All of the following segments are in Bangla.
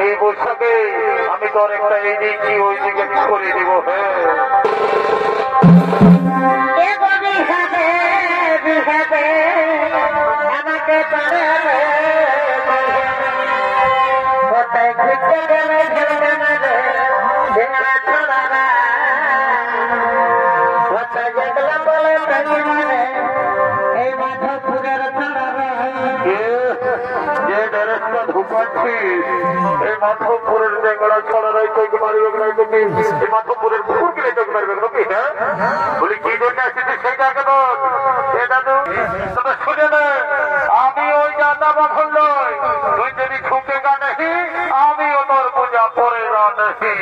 এই বৈশাখে আমি তো অনেকটা এই দিচ্ছি ওই দিকে করে দিব। এই মাধবপুরের বেঙ্গলা ছড়া রায় কইকে মারিবে এই মাধবপুরের পুকুর গেলে তোকে মারবে নাকি? হ্যাঁ বলি কি জন্য আসিস সেইটা কেন দাদু তবে শুনে নে, আমি ওই জাতা বাখন নয়, তুই যদি ঠুকে গা নাহি আমিও তোর পূজা পরে না নাহি।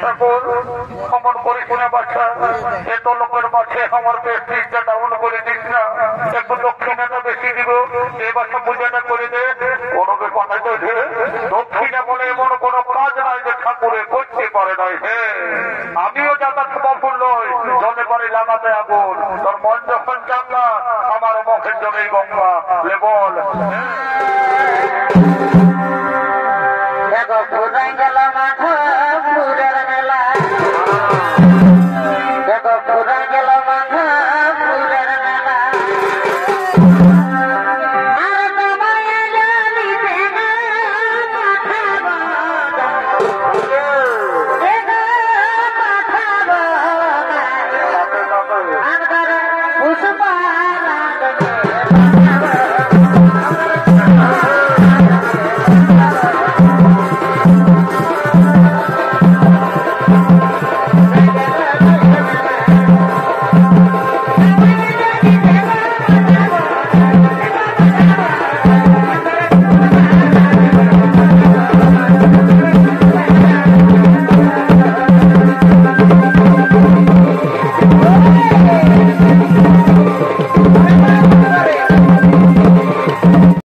ঠাকুর অমন করিস না বাচ্চা, এত লোকের মাঠে আমার প্রেস্টিজটা ডাউন করে দিস না, একটু দক্ষিণাটা বেশি দিব, এই বাচ্চা পূজাটা করে দে। কোনকে কথা তো দক্ষিণা বলে এমন কোন কাজ নাই যে ঠাকুরে করতে পারে নাই। হ্যাঁ আমিও যাতায়াত বাফুল নই, জলে পরে লাগাতে আগুন, তোর মন যখন চাঙ্গা আমার মুখের জলেই গঙ্গা লে বল। Thank you.